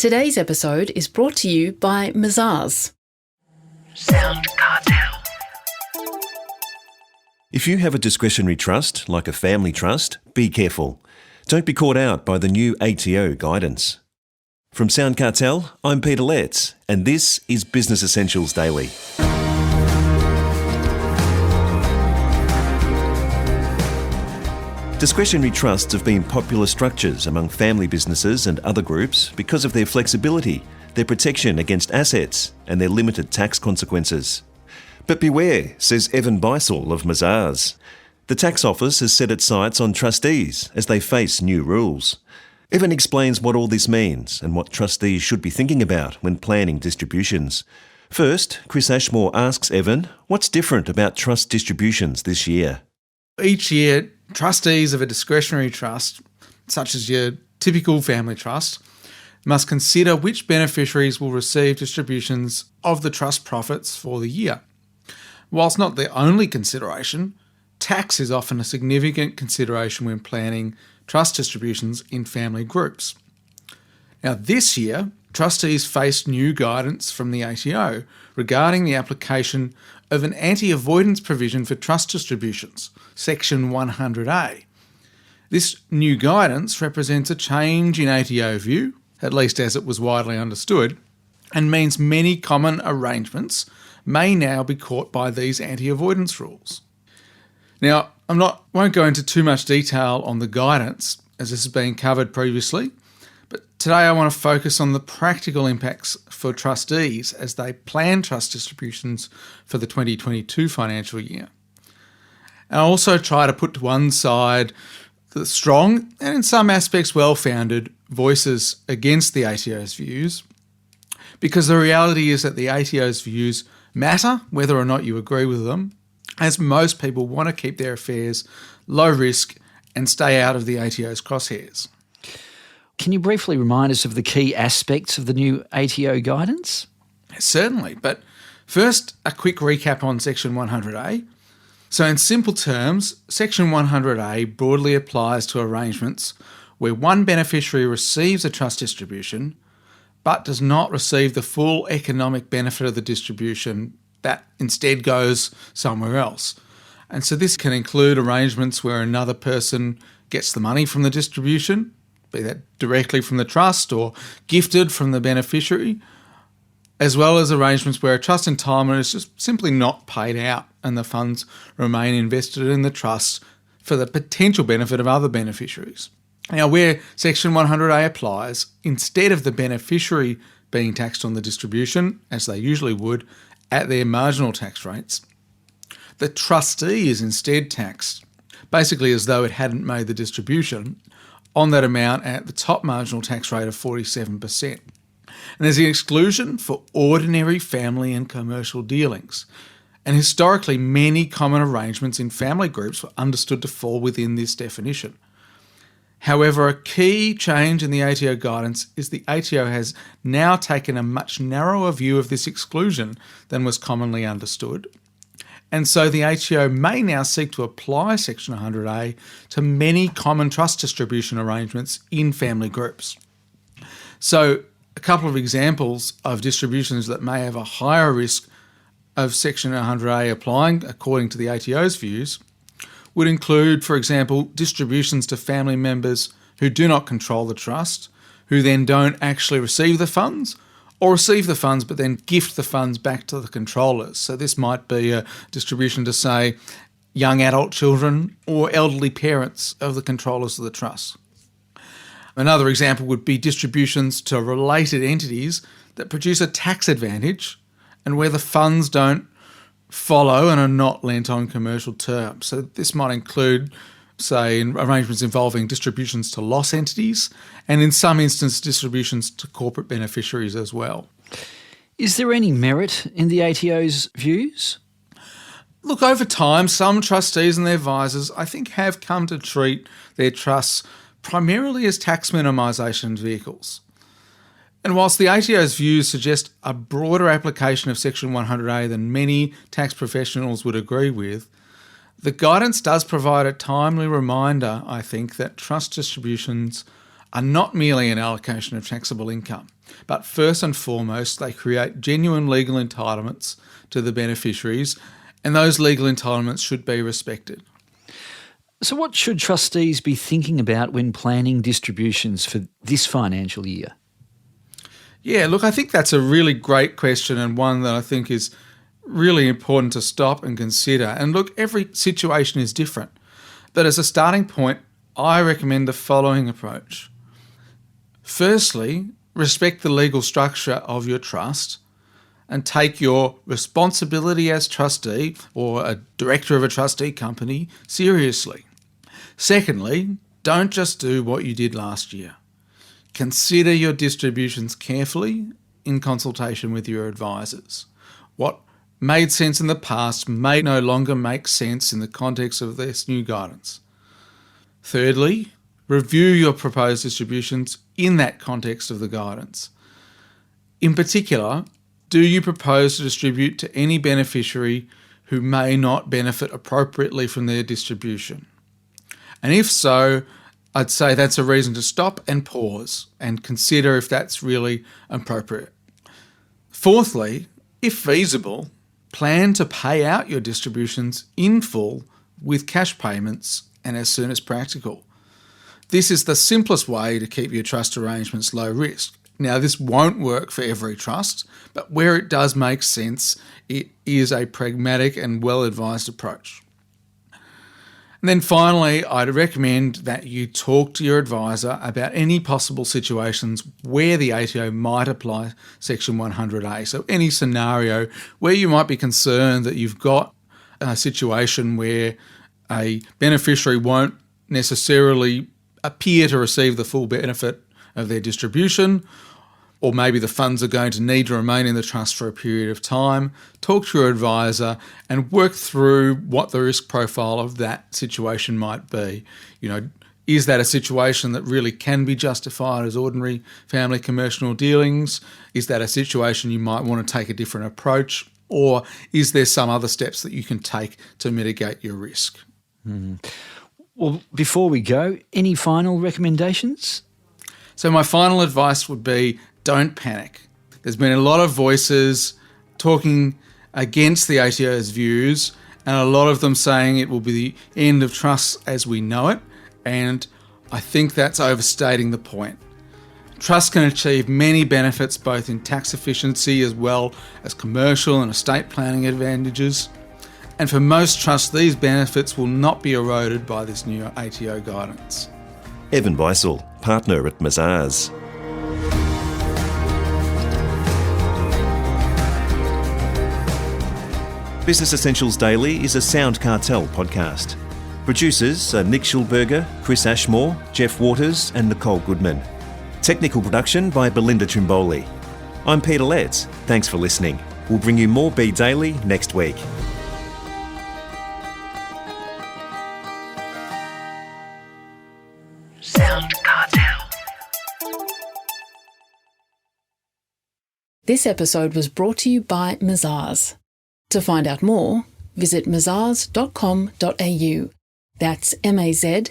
Today's episode is brought to you by Mazars. Sound Cartel. If you have a discretionary trust, like a family trust, be careful. Don't be caught out by the new ATO guidance. From Sound Cartel, I'm Peter Letts, and this is Business Essentials Daily. Discretionary trusts have been popular structures among family businesses and other groups because of their flexibility, their protection against assets, and their limited tax consequences. But beware, says Beissel of Mazars. The tax office has set its sights on trustees as they face new rules. Evan explains what all this means and what trustees should be thinking about when planning distributions. First, Chris Ashmore asks Evan, what's different about trust distributions this year? Each year, trustees of a discretionary trust, such as your typical family trust, must consider which beneficiaries will receive distributions of the trust profits for the year. Whilst not the only consideration, tax is often a significant consideration when planning trust distributions in family groups. Now, this year, trustees faced new guidance from the ATO regarding the application of an anti-avoidance provision for trust distributions, Section 100A. This new guidance represents a change in ATO view, at least as it was widely understood, and means many common arrangements may now be caught by these anti-avoidance rules. Now, won't go into too much detail on the guidance, as this has been covered previously, but today I want to focus on the practical impacts for trustees as they plan trust distributions for the 2022 financial year. And I'll also try to put to one side the strong and in some aspects well-founded voices against the ATO's views, because the reality is that the ATO's views matter whether or not you agree with them, as most people want to keep their affairs low risk and stay out of the ATO's crosshairs. Can you briefly remind us of the key aspects of the new ATO guidance? Certainly, but first a quick recap on Section 100A. So in simple terms, Section 100A broadly applies to arrangements where one beneficiary receives a trust distribution but does not receive the full economic benefit of the distribution that instead goes somewhere else. And so this can include arrangements where another person gets the money from the distribution, be that directly from the trust or gifted from the beneficiary, as well as arrangements where a trust entitlement is just simply not paid out and the funds remain invested in the trust for the potential benefit of other beneficiaries. Now, where Section 100A applies, instead of the beneficiary being taxed on the distribution, as they usually would, at their marginal tax rates, the trustee is instead taxed, basically as though it hadn't made the distribution, on that amount at the top marginal tax rate of 47%. And there's an exclusion for ordinary family and commercial dealings. And historically, many common arrangements in family groups were understood to fall within this definition. However, a key change in the ATO guidance is the ATO has now taken a much narrower view of this exclusion than was commonly understood. And so the ATO may now seek to apply Section 100A to many common trust distribution arrangements in family groups. So a couple of examples of distributions that may have a higher risk of Section 100A applying, according to the ATO's views, would include, for example, distributions to family members who do not control the trust, who then don't actually receive the funds, or receive the funds but then gift the funds back to the controllers. So this might be a distribution to, say, young adult children or elderly parents of the controllers of the trust. Another example would be distributions to related entities that produce a tax advantage and where the funds don't follow and are not lent on commercial terms. So this might include, say, arrangements involving distributions to loss entities and in some instances distributions to corporate beneficiaries as well. Is there any merit in the ATO's views? Look, over time, some trustees and their advisors, I think, have come to treat their trusts primarily as tax minimisation vehicles. And whilst the ATO's views suggest a broader application of Section 100A than many tax professionals would agree with, the guidance does provide a timely reminder, I think, that trust distributions are not merely an allocation of taxable income. But first and foremost, they create genuine legal entitlements to the beneficiaries, and those legal entitlements should be respected. So what should trustees be thinking about when planning distributions for this financial year? Yeah, look, I think that's a really great question, and one that I think is really important to stop and consider. And look, every situation is different. But as a starting point, I recommend the following approach. Firstly, respect the legal structure of your trust and take your responsibility as trustee or a director of a trustee company seriously. Secondly, don't just do what you did last year. Consider your distributions carefully in consultation with your advisors. What made sense in the past may no longer make sense in the context of this new guidance. Thirdly, review your proposed distributions in that context of the guidance. In particular, do you propose to distribute to any beneficiary who may not benefit appropriately from their distribution? And if so, I'd say that's a reason to stop and pause and consider if that's really appropriate. Fourthly, if feasible, plan to pay out your distributions in full with cash payments and as soon as practical. This is the simplest way to keep your trust arrangements low risk. Now, this won't work for every trust, but where it does make sense, it is a pragmatic and well-advised approach. And then finally, I'd recommend that you talk to your advisor about any possible situations where the ATO might apply Section 100A. So any scenario where you might be concerned that you've got a situation where a beneficiary won't necessarily appear to receive the full benefit of their distribution, or maybe the funds are going to need to remain in the trust for a period of time. Talk to your advisor and work through what the risk profile of that situation might be. Is that a situation that really can be justified as ordinary family commercial dealings? Is that a situation you might want to take a different approach? Or is there some other steps that you can take to mitigate your risk? Well, before we go, any final recommendations? So my final advice would be, don't panic. There's been a lot of voices talking against the ATO's views, and a lot of them saying it will be the end of trusts as we know it, and I think that's overstating the point. Trusts can achieve many benefits both in tax efficiency as well as commercial and estate planning advantages, and for most trusts these benefits will not be eroded by this new ATO guidance. Evan Beissel, partner at Mazars. Business Essentials Daily is a Sound Cartel podcast. Producers are Nick Schulberger, Chris Ashmore, Jeff Waters and Nicole Goodman. Technical production by Belinda Trimboli. I'm Peter Letts. Thanks for listening. We'll bring you more B Daily next week. Sound Cartel. This episode was brought to you by Mazars. To find out more, visit mazars.com.au. That's mazars.com.au.